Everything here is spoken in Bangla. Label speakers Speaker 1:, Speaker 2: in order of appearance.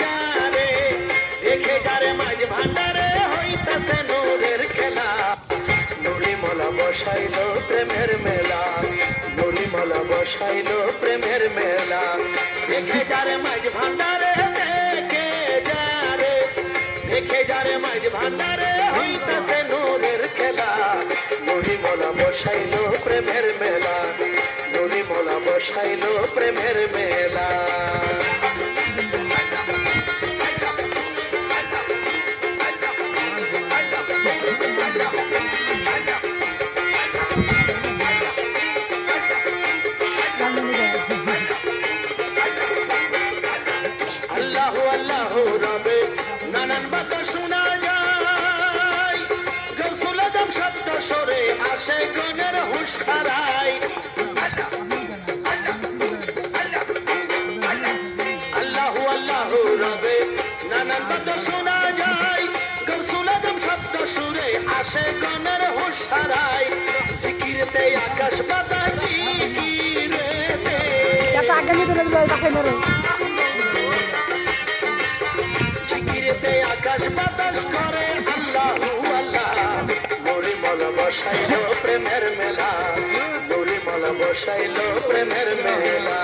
Speaker 1: যারে দেখে যারে মাঝ ভান্ডারে হইতাছে নূরের খেলা নুরিমলা বসাইলো প্রেমের মেলা নুরিমলা বসাইলো প্রেমের মেলা দেখে যারে মাঝ ভান্ডারে দেখে যারে মাঝ ভান্ডারে হইতাছে নূরের খেলা নুরিমলা বসাইলো প্রেমের মেলা নুরিমলা বসাইলো প্রেমের মেলা আল্লাহু আল্লাহু রবে নানান বাতা শোনা যায় গৌসুল আজম শব্দ সরে আসে গনের হুঁশ খারায় আল্লাহু আল্লাহু রবে নানান বাতা শোনা যায় গৌসুল আজম শব্দ সুরে আসে গনের হুঁশ হারায় জিকিরতে আকাশ বাতাস জিকিরেতে জিকিরেতে আকাশ বাতাস করে আল্লাহু আল্লাহ নুরিমলা বসাইলো প্রেমের মেলা নুরিমলা বসাইলো প্রেমের মেলা